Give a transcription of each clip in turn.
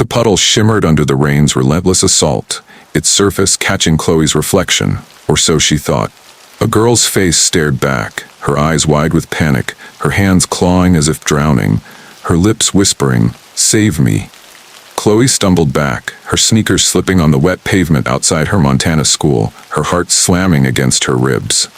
The puddle shimmered under the rain's relentless assault, its surface catching Chloe's reflection, or so she thought. A girl's face stared back, her eyes wide with panic, her hands clawing as if drowning, her lips whispering, "Save me." Chloe stumbled back, her sneakers slipping on the wet pavement outside her Montana school, her heart slamming against her ribs.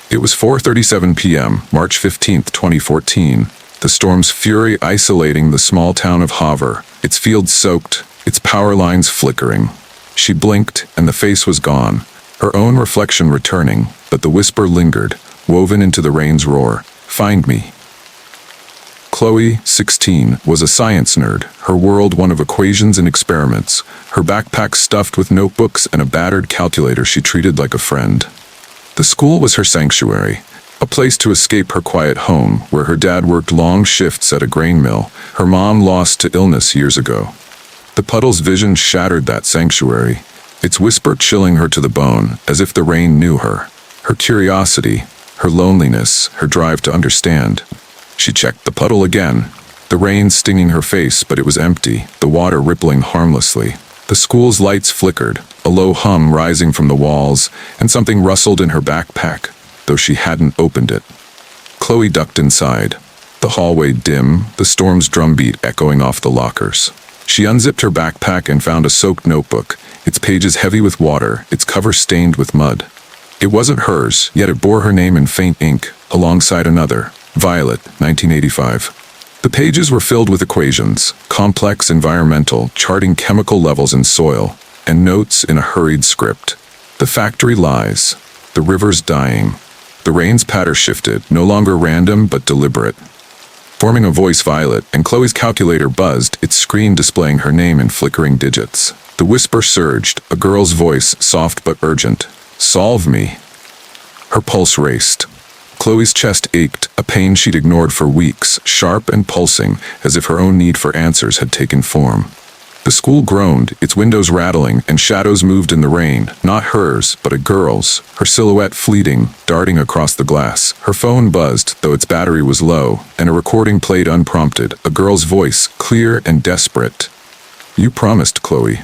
It was 4:37 p.m., March 15, 2014, the storm's fury isolating the small town of Havre, its fields soaked, its power lines flickering. She blinked, and the face was gone, her own reflection returning, but the whisper lingered, woven into the rain's roar, "Find me." Chloe, 16, was a science nerd, her world one of equations and experiments, her backpack stuffed with notebooks and a battered calculator she treated like a friend. The school was her sanctuary, a place to escape her quiet home, where her dad worked long shifts at a grain mill, her mom lost to illness years ago. The puddle's vision shattered that sanctuary, its whisper chilling her to the bone, as if the rain knew her. Her curiosity, her loneliness, her drive to understand. She checked the puddle again, the rain stinging her face, but it was empty, the water rippling harmlessly. The school's lights flickered, a low hum rising from the walls, and something rustled in her backpack, though she hadn't opened it. Chloe ducked inside, the hallway dim, the storm's drumbeat echoing off the lockers. She unzipped her backpack and found a soaked notebook, its pages heavy with water, its cover stained with mud. It wasn't hers, yet it bore her name in faint ink, alongside another, Violet, 1985. The pages were filled with equations, complex environmental, charting chemical levels in soil, and notes in a hurried script. The factory lies, the river's dying. The rain's patter shifted, no longer random but deliberate. Forming a voice, Violet, and Chloe's calculator buzzed, its screen displaying her name in flickering digits. The whisper surged, a girl's voice, soft but urgent. "Solve me." Her pulse raced. Chloe's chest ached, a pain she'd ignored for weeks, sharp and pulsing, as if her own need for answers had taken form. The school groaned, its windows rattling, and shadows moved in the rain, not hers, but a girl's, her silhouette fleeting, darting across the glass. Her phone buzzed, though its battery was low, and a recording played unprompted, a girl's voice, clear and desperate. "You promised, Chloe."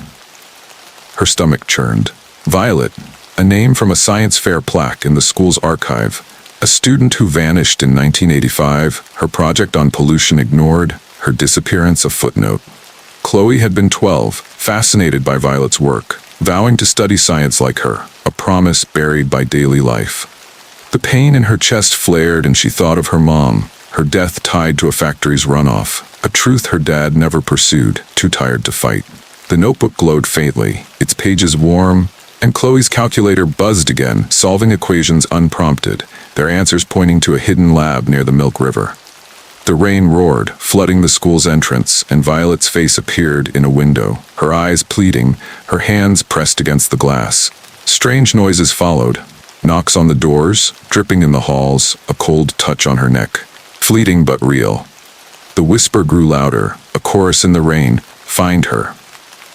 Her stomach churned. Violet, a name from a science fair plaque in the school's archive. A student who vanished in 1985, her project on pollution ignored, her disappearance a footnote. Chloe had been 12, fascinated by Violet's work, vowing to study science like her, a promise buried by daily life. The pain in her chest flared and she thought of her mom, her death tied to a factory's runoff, a truth her dad never pursued, too tired to fight. The notebook glowed faintly, its pages warm, and Chloe's calculator buzzed again, solving equations unprompted, their answers pointing to a hidden lab near the Milk River. The rain roared, flooding the school's entrance, and Violet's face appeared in a window, her eyes pleading, her hands pressed against the glass. Strange noises followed, knocks on the doors, dripping in the halls, a cold touch on her neck. Fleeting but real. The whisper grew louder, a chorus in the rain, "Find her."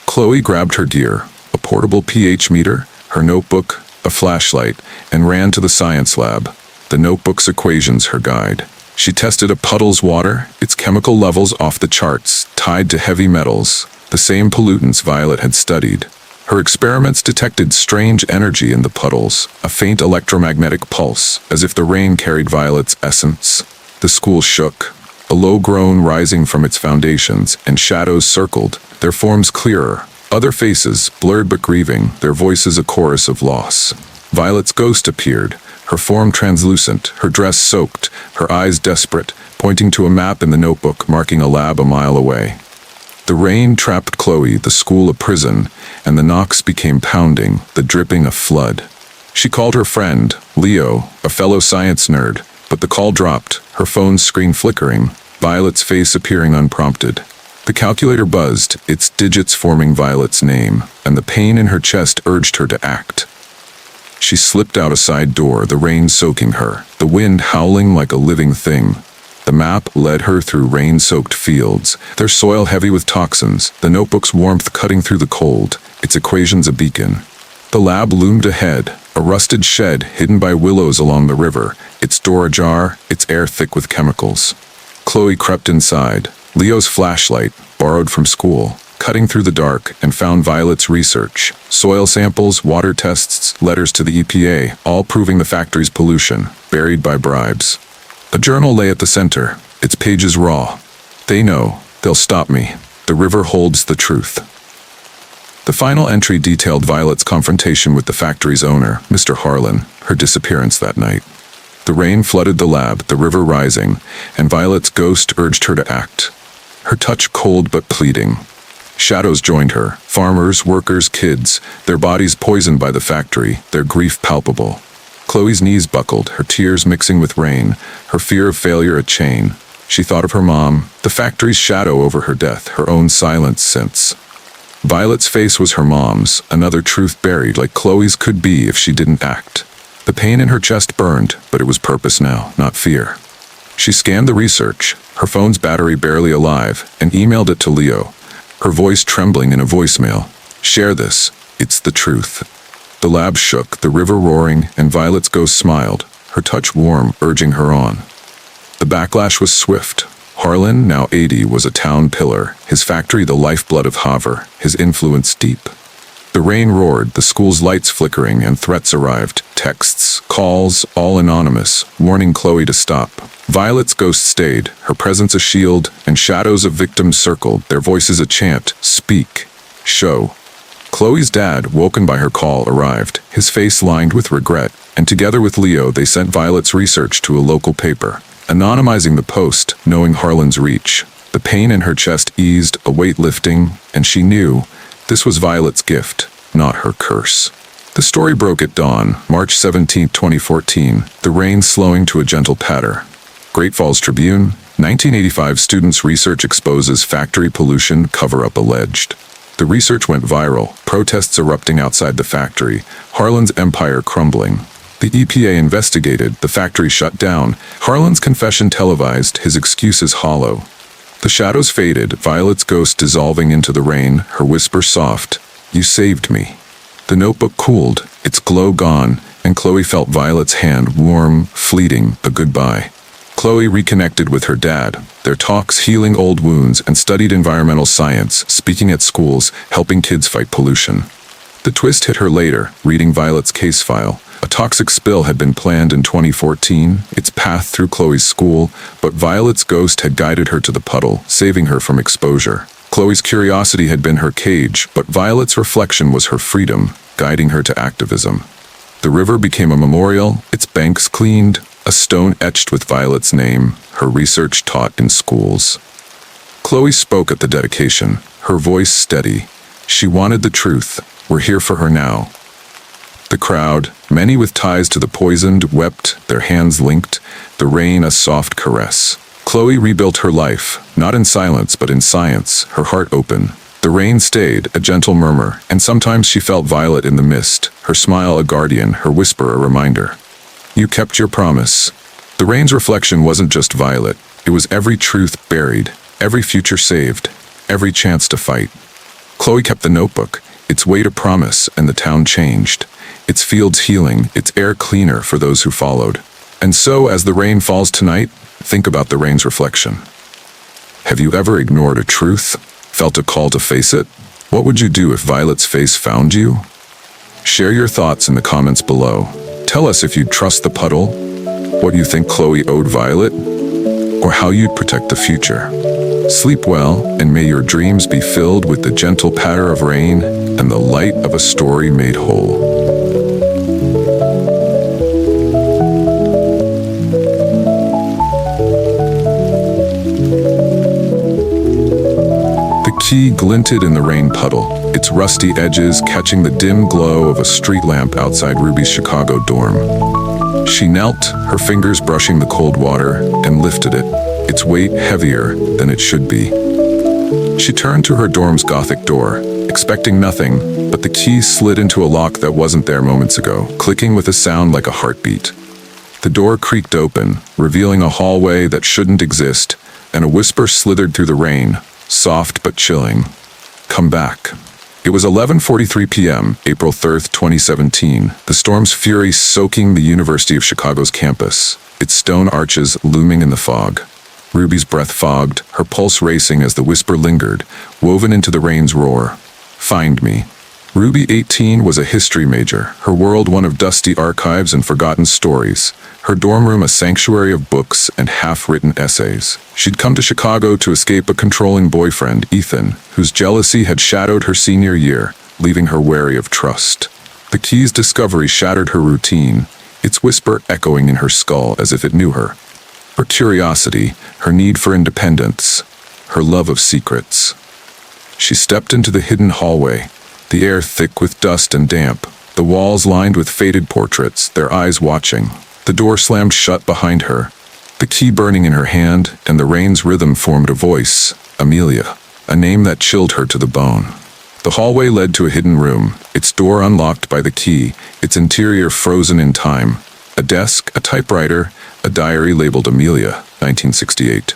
Chloe grabbed her gear, a portable pH meter, her notebook, a flashlight, and ran to the science lab, the notebook's equations her guide. She tested a puddle's water, its chemical levels off the charts, tied to heavy metals, the same pollutants Violet had studied. Her experiments detected strange energy in the puddles, a faint electromagnetic pulse, as if the rain carried Violet's essence. The school shook, a low groan rising from its foundations, and shadows circled, their forms clearer. Other faces, blurred but grieving, their voices a chorus of loss. Violet's ghost appeared, her form translucent, her dress soaked, her eyes desperate, pointing to a map in the notebook marking a lab a mile away. The rain trapped Chloe, the school a prison, and the knocks became pounding, the dripping a flood. She called her friend, Leo, a fellow science nerd, but the call dropped, her phone's screen flickering, Violet's face appearing unprompted. The calculator buzzed, its digits forming Violet's name, and the pain in her chest urged her to act. She slipped out a side door, the rain soaking her, the wind howling like a living thing. The map led her through rain-soaked fields, their soil heavy with toxins, the notebook's warmth cutting through the cold, its equations a beacon. The lab loomed ahead, a rusted shed hidden by willows along the river, its door ajar, its air thick with chemicals. Chloe crept inside, Leo's flashlight, borrowed from school, cutting through the dark, and found Violet's research. Soil samples, water tests, letters to the EPA, all proving the factory's pollution, buried by bribes. A journal lay at the center, its pages raw. They know, they'll stop me. The river holds the truth. The final entry detailed Violet's confrontation with the factory's owner, Mr. Harlan, her disappearance that night. The rain flooded the lab, the river rising, and Violet's ghost urged her to act. Her touch cold but pleading. Shadows joined her, farmers, workers, kids, their bodies poisoned by the factory, their grief palpable. Chloe's knees buckled, her tears mixing with rain, her fear of failure a chain. She thought of her mom, the factory's shadow over her death, her own silence since. Violet's face was her mom's, another truth buried like Chloe's could be if she didn't act. The pain in her chest burned, but it was purpose now, not fear. She scanned the research, her phone's battery barely alive, and emailed it to Leo, her voice trembling in a voicemail. Share this, it's the truth. The lab shook, the river roaring, and Violet's ghost smiled, her touch warm, urging her on. The backlash was swift. Harlan, now 80, was a town pillar, his factory the lifeblood of Haver, his influence deep. The rain roared, the school's lights flickering, and threats arrived. Texts, calls, all anonymous, warning Chloe to stop. Violet's ghost stayed, her presence a shield, and shadows of victims circled, their voices a chant. Speak. Show. Chloe's dad, woken by her call, arrived, his face lined with regret, and together with Leo they sent Violet's research to a local paper. Anonymizing the post, knowing Harlan's reach. The pain in her chest eased, a weight lifting, and she knew this was Violet's gift, not her curse. The story broke at dawn, March 17, 2014, the rain slowing to a gentle patter. Great Falls Tribune, 1985 students' research exposes factory pollution cover-up alleged. The research went viral, protests erupting outside the factory, Harlan's empire crumbling. The EPA investigated, the factory shut down, Harlan's confession televised, his excuses hollow. The shadows faded, Violet's ghost dissolving into the rain, her whisper soft, "You saved me." The notebook cooled, its glow gone, and Chloe felt Violet's hand warm, fleeting, a goodbye. Chloe reconnected with her dad, their talks healing old wounds, and studied environmental science, speaking at schools, helping kids fight pollution. The twist hit her later, reading Violet's case file. A toxic spill had been planned in 2014, its path through Chloe's school, but Violet's ghost had guided her to the puddle, saving her from exposure. Chloe's curiosity had been her cage, but Violet's reflection was her freedom, guiding her to activism. The river became a memorial, its banks cleaned, a stone etched with Violet's name, her research taught in schools. Chloe spoke at the dedication, her voice steady. She wanted the truth. We're here for her now. The crowd, many with ties to the poisoned, wept, their hands linked, the rain a soft caress. Chloe rebuilt her life, not in silence but in science, her heart open. The rain stayed, a gentle murmur, and sometimes she felt Violet in the mist, her smile a guardian, her whisper a reminder. You kept your promise. The rain's reflection wasn't just Violet, it was every truth buried, every future saved, every chance to fight. Chloe kept the notebook, its weight a promise, and the town changed. Its fields healing, its air cleaner for those who followed. And so, as the rain falls tonight, think about the rain's reflection. Have you ever ignored a truth? Felt a call to face it? What would you do if Violet's face found you? Share your thoughts in the comments below. Tell us if you'd trust the puddle, what you think Chloe owed Violet, or how you'd protect the future. Sleep well, and may your dreams be filled with the gentle patter of rain and the light of a story made whole. The key glinted in the rain puddle, its rusty edges catching the dim glow of a street lamp outside Ruby's Chicago dorm. She knelt, her fingers brushing the cold water, and lifted it, its weight heavier than it should be. She turned to her dorm's Gothic door, expecting nothing, but the key slid into a lock that wasn't there moments ago, clicking with a sound like a heartbeat. The door creaked open, revealing a hallway that shouldn't exist, and a whisper slithered through the rain, soft but chilling. Come back. It was 11:43 p.m., April 3rd, 2017, the storm's fury soaking the University of Chicago's campus, its stone arches looming in the fog. Ruby's breath fogged, her pulse racing as the whisper lingered, woven into the rain's roar. Find me. Ruby, 18, was a history major, her world one of dusty archives and forgotten stories, her dorm room a sanctuary of books and half-written essays. She'd come to Chicago to escape a controlling boyfriend, Ethan, whose jealousy had shadowed her senior year, leaving her wary of trust. The key's discovery shattered her routine, its whisper echoing in her skull as if it knew her. Her curiosity, her need for independence, her love of secrets. She stepped into the hidden hallway, the air thick with dust and damp, the walls lined with faded portraits, their eyes watching. The door slammed shut behind her, the key burning in her hand, and the rain's rhythm formed a voice, Amelia, a name that chilled her to the bone. The hallway led to a hidden room, its door unlocked by the key, its interior frozen in time. A desk, a typewriter, a diary labeled Amelia, 1968.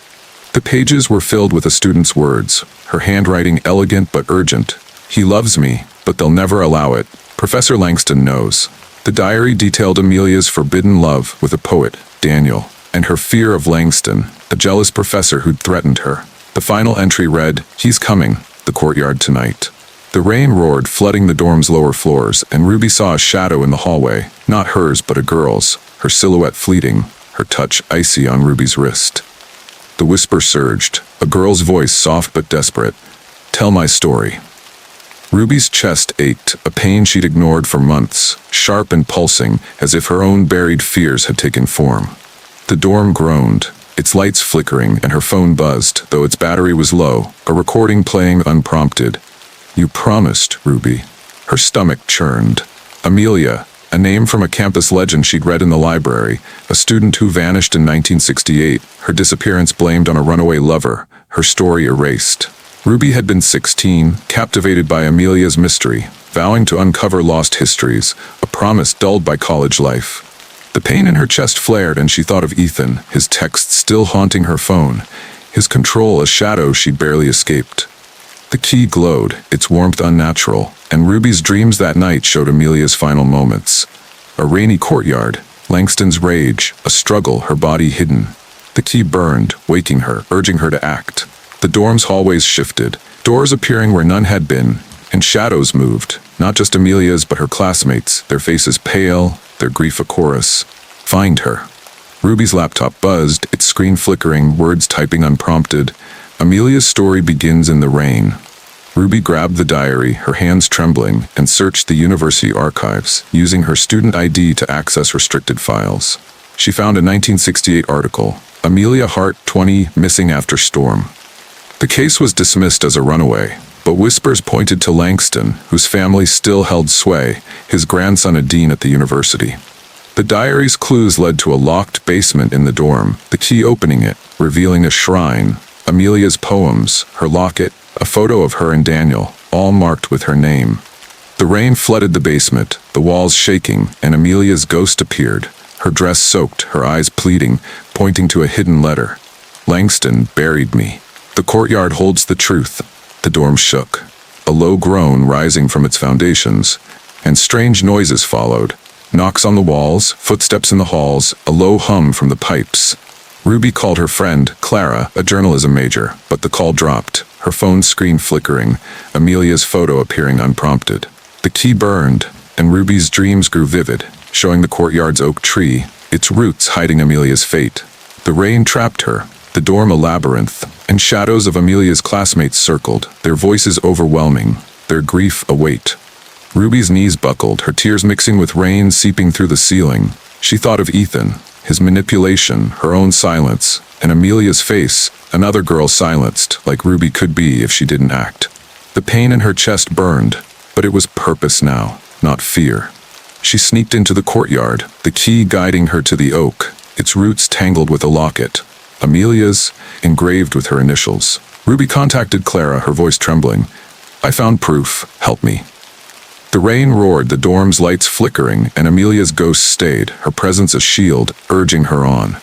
The pages were filled with a student's words, her handwriting elegant but urgent. He loves me, but they'll never allow it. Professor Langston knows. The diary detailed Amelia's forbidden love with a poet, Daniel, and her fear of Langston, a jealous professor who'd threatened her. The final entry read, "He's coming, the courtyard tonight." The rain roared, flooding the dorm's lower floors, and Ruby saw a shadow in the hallway, not hers but a girl's, her silhouette fleeting, her touch icy on Ruby's wrist. The whisper surged, a girl's voice soft but desperate. "Tell my story." Ruby's chest ached, a pain she'd ignored for months, sharp and pulsing, as if her own buried fears had taken form. The dorm groaned, its lights flickering, and her phone buzzed, though its battery was low, a recording playing unprompted. "You promised, Ruby." Her stomach churned. Amelia, a name from a campus legend she'd read in the library, a student who vanished in 1968, her disappearance blamed on a runaway lover, her story erased. Ruby had been 16, captivated by Amelia's mystery, vowing to uncover lost histories, a promise dulled by college life. The pain in her chest flared and she thought of Ethan, his texts still haunting her phone, his control a shadow she'd barely escaped. The key glowed, its warmth unnatural, and Ruby's dreams that night showed Amelia's final moments. A rainy courtyard, Langston's rage, a struggle, her body hidden. The key burned, waking her, urging her to act. The dorm's hallways shifted, doors appearing where none had been, and shadows moved, not just Amelia's but her classmates, their faces pale, their grief a chorus. Find her. Ruby's laptop buzzed, its screen flickering, words typing unprompted. Amelia's story begins in the rain. Ruby grabbed the diary, her hands trembling, and searched the university archives, using her student ID to access restricted files. She found a 1968 article, Amelia Hart, 20, missing after storm. The case was dismissed as a runaway, but whispers pointed to Langston, whose family still held sway, his grandson a dean at the university. The diary's clues led to a locked basement in the dorm, the key opening it, revealing a shrine, Amelia's poems, her locket, a photo of her and Daniel, all marked with her name. The rain flooded the basement, the walls shaking, and Amelia's ghost appeared, her dress soaked, her eyes pleading, pointing to a hidden letter. Langston buried me. The courtyard holds the truth. The dorm shook, a low groan rising from its foundations, and strange noises followed. Knocks on the walls, footsteps in the halls, a low hum from the pipes. Ruby called her friend, Clara, a journalism major, but the call dropped, her phone screen flickering, Amelia's photo appearing unprompted. The key burned, and Ruby's dreams grew vivid, showing the courtyard's oak tree, its roots hiding Amelia's fate. The rain trapped her, the dorm a labyrinth, and shadows of Amelia's classmates circled, their voices overwhelming, their grief a weight. Ruby's knees buckled, her tears mixing with rain seeping through the ceiling. She thought of Ethan, his manipulation, her own silence, and Amelia's face, another girl silenced, like Ruby could be if she didn't act. The pain in her chest burned, but it was purpose now, not fear. She sneaked into the courtyard, the key guiding her to the oak, its roots tangled with a locket. Amelia's, engraved with her initials. Ruby contacted Clara, her voice trembling. "I found proof. Help me." The rain roared, the dorm's lights flickering, and Amelia's ghost stayed, her presence a shield, urging her on.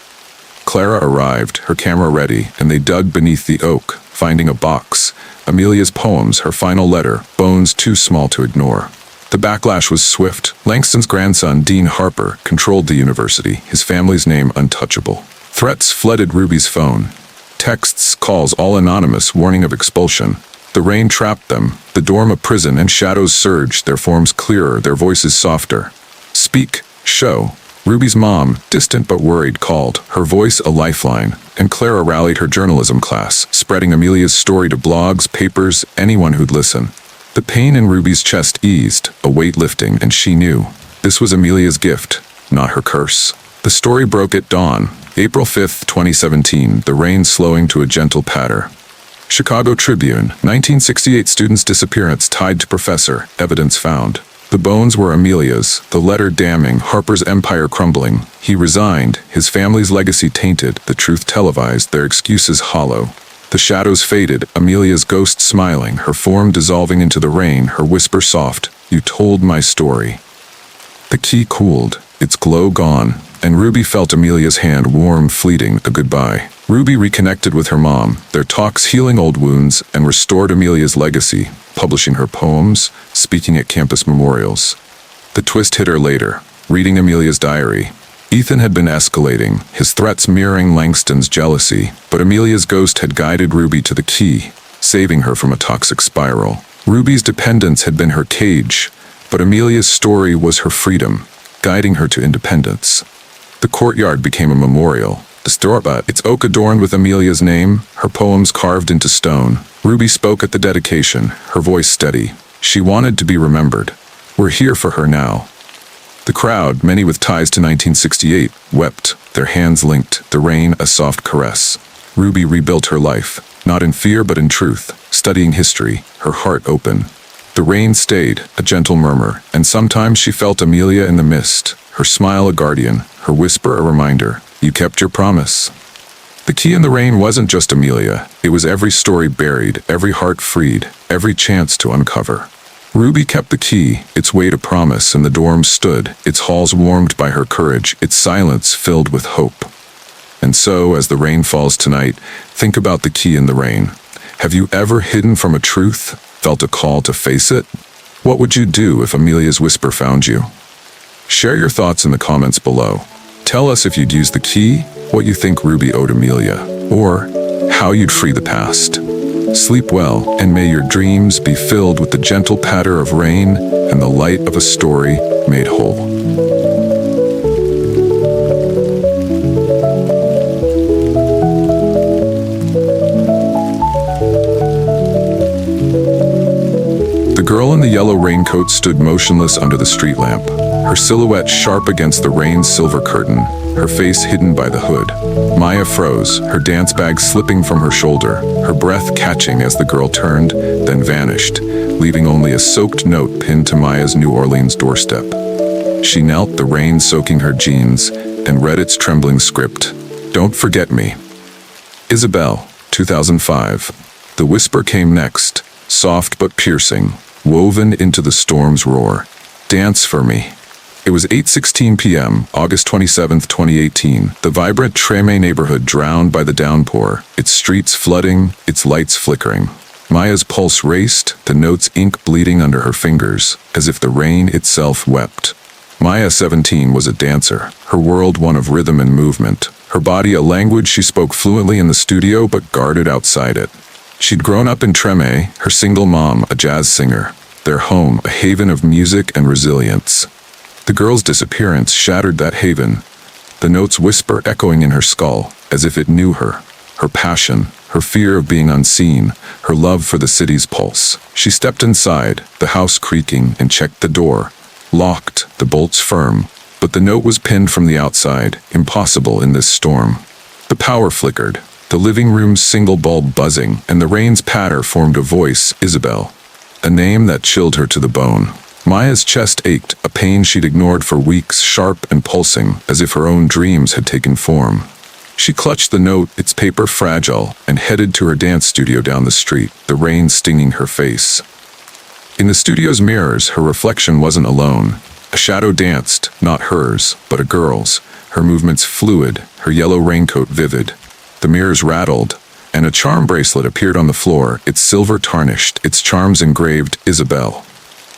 Clara arrived, her camera ready, and they dug beneath the oak, finding a box. Amelia's poems, her final letter, bones too small to ignore. The backlash was swift. Langston's grandson, Dean Harper, controlled the university, his family's name untouchable. Threats flooded Ruby's phone. Texts, calls, all anonymous, warning of expulsion. The rain trapped them, the dorm a prison, and shadows surged, their forms clearer, their voices softer. Speak, show. Ruby's mom, distant but worried, called, her voice a lifeline, and Clara rallied her journalism class, spreading Amelia's story to blogs, papers, anyone who'd listen. The pain in Ruby's chest eased, a weight lifting, and she knew. This was Amelia's gift, not her curse. The story broke at dawn, April 5, 2017, the rain slowing to a gentle patter. Chicago Tribune, 1968 student's disappearance tied to professor, evidence found. The bones were Amelia's, the letter damning, Harper's empire crumbling. He resigned, his family's legacy tainted, the truth televised, their excuses hollow. The shadows faded, Amelia's ghost smiling, her form dissolving into the rain, her whisper soft, "You told my story." The key cooled, its glow gone, and Ruby felt Amelia's hand warm, fleeting, a goodbye. Ruby reconnected with her mom, their talks healing old wounds, and restored Amelia's legacy, publishing her poems, speaking at campus memorials. The twist hit her later, reading Amelia's diary. Ethan had been escalating, his threats mirroring Langston's jealousy, but Amelia's ghost had guided Ruby to the key, saving her from a toxic spiral. Ruby's dependence had been her cage, but Amelia's story was her freedom, guiding her to independence. The courtyard became a memorial. The store, its oak adorned with Amelia's name, her poems carved into stone. Ruby spoke at the dedication, her voice steady. She wanted to be remembered. We're here for her now. The crowd, many with ties to 1968, wept, their hands linked, the rain a soft caress. Ruby rebuilt her life, not in fear but in truth, studying history, her heart open. The rain stayed, a gentle murmur, and sometimes she felt Amelia in the mist, her smile a guardian, her whisper a reminder. You kept your promise. The key in the rain wasn't just Amelia, it was every story buried, every heart freed, every chance to uncover. Ruby kept the key, its weight a promise, and the dorm stood, its halls warmed by her courage, its silence filled with hope. And so, as the rain falls tonight, think about the key in the rain. Have you ever hidden from a truth, felt a call to face it? What would you do if Amelia's whisper found you? Share your thoughts in the comments below. Tell us if you'd use the key, what you think Ruby owed Amelia, or how you'd free the past. Sleep well, and may your dreams be filled with the gentle patter of rain and the light of a story made whole. The girl in the yellow raincoat stood motionless under the street lamp, her silhouette sharp against the rain's silver curtain, her face hidden by the hood. Maya froze, her dance bag slipping from her shoulder, her breath catching as the girl turned, then vanished, leaving only a soaked note pinned to Maya's New Orleans doorstep. She knelt, the rain soaking her jeans, and read its trembling script. Don't forget me. Isabel, 2005. The whisper came next, soft but piercing, woven into the storm's roar. Dance for me. It was 8:16 p.m., August 27, 2018, the vibrant Treme neighborhood drowned by the downpour, its streets flooding, its lights flickering. Maya's pulse raced, the notes ink bleeding under her fingers, as if the rain itself wept. Maya, 17, was a dancer, her world one of rhythm and movement, her body a language she spoke fluently in the studio but guarded outside it. She'd grown up in Treme, her single mom, a jazz singer, their home a haven of music and resilience. The girl's disappearance shattered that haven, the notes whisper echoing in her skull, as if it knew her, her passion, her fear of being unseen, her love for the city's pulse. She stepped inside, the house creaking, and checked the door. Locked, the bolts firm, but the note was pinned from the outside, impossible in this storm. The power flickered, the living room's single bulb buzzing, and the rain's patter formed a voice, Isabel, a name that chilled her to the bone. Maya's chest ached, a pain she'd ignored for weeks, sharp and pulsing, as if her own dreams had taken form. She clutched the note, its paper fragile, and headed to her dance studio down the street, the rain stinging her face. In the studio's mirrors, her reflection wasn't alone. A shadow danced, not hers, but a girl's, her movements fluid, her yellow raincoat vivid. The mirrors rattled, and a charm bracelet appeared on the floor, its silver tarnished, its charms engraved, Isabel.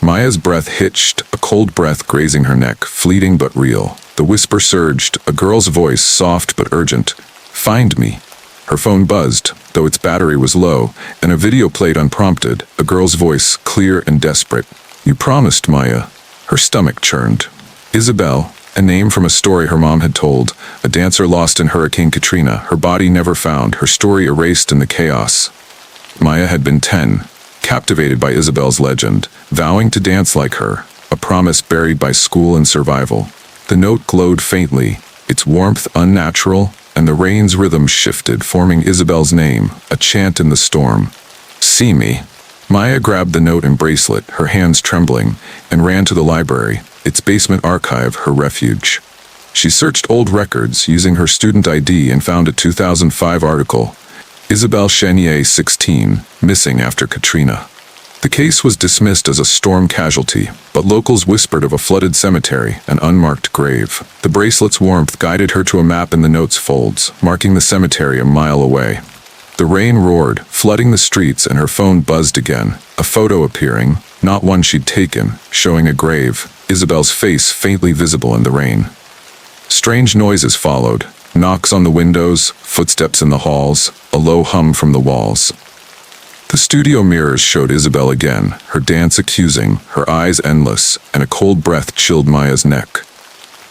Maya's breath hitched, a cold breath grazing her neck, fleeting but real. The whisper surged, a girl's voice soft but urgent. Find me. Her phone buzzed, though its battery was low, and a video played unprompted, a girl's voice, clear and desperate. "You promised, Maya." Her stomach churned. Isabel, a name from a story her mom had told, a dancer lost in Hurricane Katrina, her body never found, her story erased in the chaos. Maya had been 10, captivated by Isabel's legend, vowing to dance like her, a promise buried by school and survival. The note glowed faintly, its warmth unnatural, and the rain's rhythm shifted, forming Isabel's name, a chant in the storm. "See me." Maya grabbed the note and bracelet, her hands trembling, and ran to the library, its basement archive her refuge. She searched old records using her student ID and found a 2005 article, Isabelle Chenier, 16, missing after Katrina. The case was dismissed as a storm casualty, but locals whispered of a flooded cemetery, an unmarked grave. The bracelet's warmth guided her to a map in the note's folds, marking the cemetery a mile away. The rain roared, flooding the streets, and her phone buzzed again, a photo appearing, not one she'd taken, showing a grave, Isabel's face faintly visible in the rain. Strange noises followed, knocks on the windows, footsteps in the halls, a low hum from the walls. The studio mirrors showed Isabel again, her dance accusing, her eyes endless, and a cold breath chilled Maya's neck.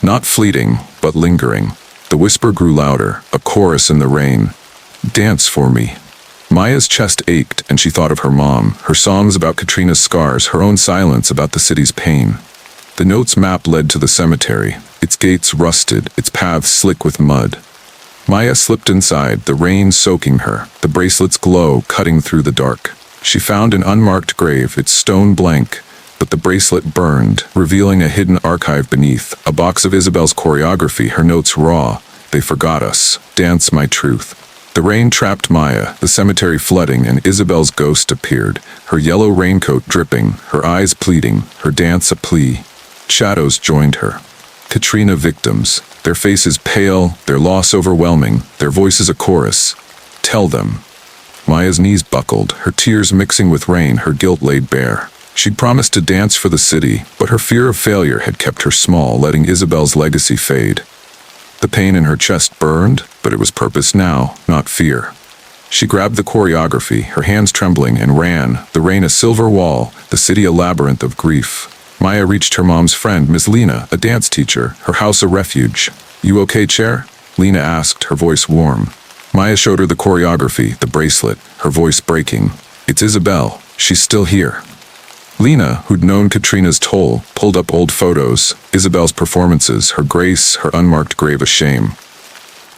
Not fleeting, but lingering. The whisper grew louder, a chorus in the rain. "Dance for me." Maya's chest ached, and she thought of her mom, her songs about Katrina's scars, her own silence about the city's pain. The note's map led to the cemetery, its gates rusted, its paths slick with mud. Maya slipped inside, the rain soaking her, the bracelet's glow cutting through the dark. She found an unmarked grave, its stone blank, but the bracelet burned, revealing a hidden archive beneath, a box of Isabel's choreography, her notes raw. "They forgot us. Dance my truth." The rain trapped Maya, the cemetery flooding, and Isabel's ghost appeared, her yellow raincoat dripping, her eyes pleading, her dance a plea. Shadows joined her. Katrina victims, their faces pale, their loss overwhelming, their voices a chorus. "Tell them." Maya's knees buckled, her tears mixing with rain, her guilt laid bare. She'd promised to dance for the city, but her fear of failure had kept her small, letting Isabel's legacy fade. The pain in her chest burned, but it was purpose now, not fear. She grabbed the choreography, her hands trembling, and ran, the rain a silver wall, the city a labyrinth of grief. Maya reached her mom's friend, Miss Lena, a dance teacher, her house a refuge. "You okay, Chair?" Lena asked, her voice warm. Maya showed her the choreography, the bracelet, her voice breaking. "It's Isabel. She's still here." Lena, who'd known Katrina's toll, pulled up old photos, Isabel's performances, her grace, her unmarked grave a shame.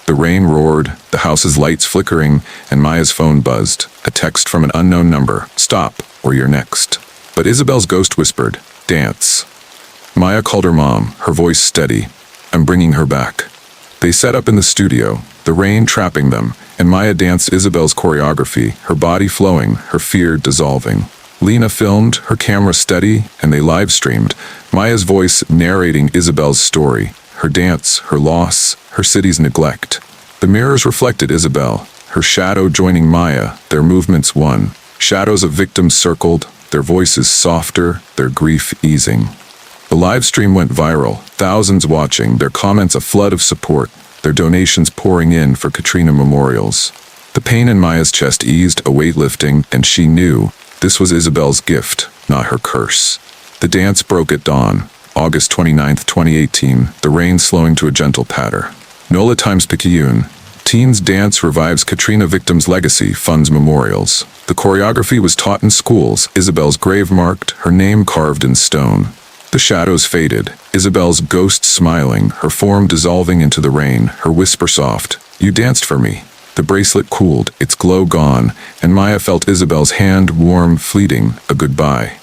The rain roared, the house's lights flickering, and Maya's phone buzzed, a text from an unknown number, "Stop, or you're next." But Isabel's ghost whispered, "Dance." Maya called her mom, her voice steady, "I'm bringing her back." They set up in the studio, the rain trapping them, and Maya danced Isabel's choreography, her body flowing, her fear dissolving. Lena filmed, her camera steady, and they live-streamed, Maya's voice narrating Isabel's story, her dance, her loss, her city's neglect. The mirrors reflected Isabel, her shadow joining Maya, their movements one. Shadows of victims circled, their voices softer, their grief easing. The live stream went viral, thousands watching, their comments a flood of support, their donations pouring in for Katrina memorials. The pain in Maya's chest eased, a weight lifting, and she knew this was Isabel's gift, not her curse. The dance broke at dawn, August 29, 2018, the rain slowing to a gentle patter. Nola times Picayune. Teens Dance revives Katrina victims' legacy, funds memorials. The choreography was taught in schools, Isabel's grave marked, her name carved in stone. The shadows faded, Isabel's ghost smiling, her form dissolving into the rain, her whisper soft, "You danced for me." The bracelet cooled, its glow gone, and Maya felt Isabel's hand warm, fleeting, a goodbye.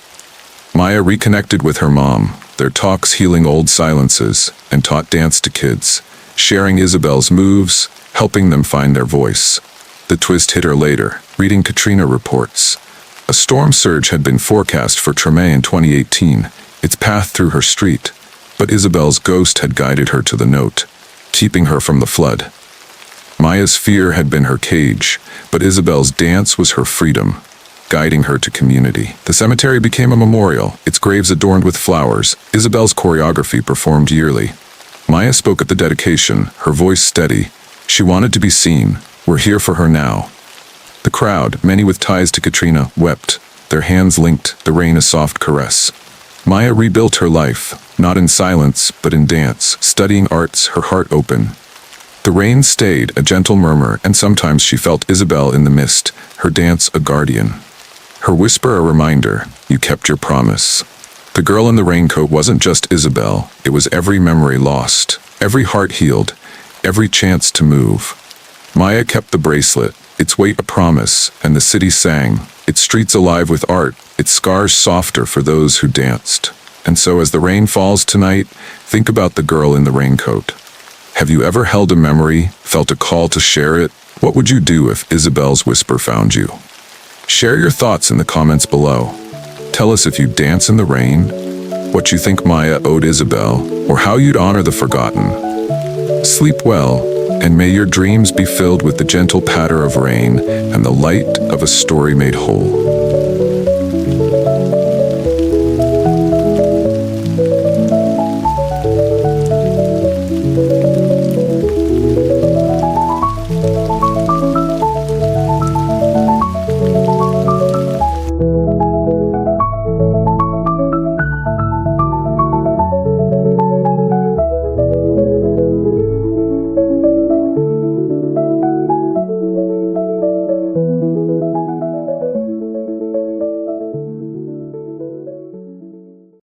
Maya reconnected with her mom, their talks healing old silences, and taught dance to kids, sharing Isabel's moves, helping them find their voice. The twist hit her later, reading Katrina reports. A storm surge had been forecast for Tremé in 2018, its path through her street, but Isabel's ghost had guided her to the note, keeping her from the flood. Maya's fear had been her cage, but Isabel's dance was her freedom, guiding her to community. The cemetery became a memorial, its graves adorned with flowers, Isabel's choreography performed yearly. Maya spoke at the dedication, her voice steady. She wanted to be seen, We're here for her now. The crowd, many with ties to Katrina, wept, their hands linked, the rain a soft caress. Maya rebuilt her life, not in silence, but in dance, studying arts, her heart open. The rain stayed, a gentle murmur, and sometimes she felt Isabel in the mist, her dance a guardian. Her whisper a reminder, you kept your promise. The girl in the raincoat wasn't just Isabel, it was every memory lost, every heart healed, every chance to move. Maya kept the bracelet, its weight a promise, and the city sang, its streets alive with art, its scars softer for those who danced. And so as the rain falls tonight, think about the girl in the raincoat. Have you ever held a memory, felt a call to share it? What would you do if Isabel's whisper found you? Share your thoughts in the comments below. Tell us if you dance in the rain, what you think Maya owed Isabel, or how you'd honor the forgotten. Sleep well, and may your dreams be filled with the gentle patter of rain and the light of a story made whole.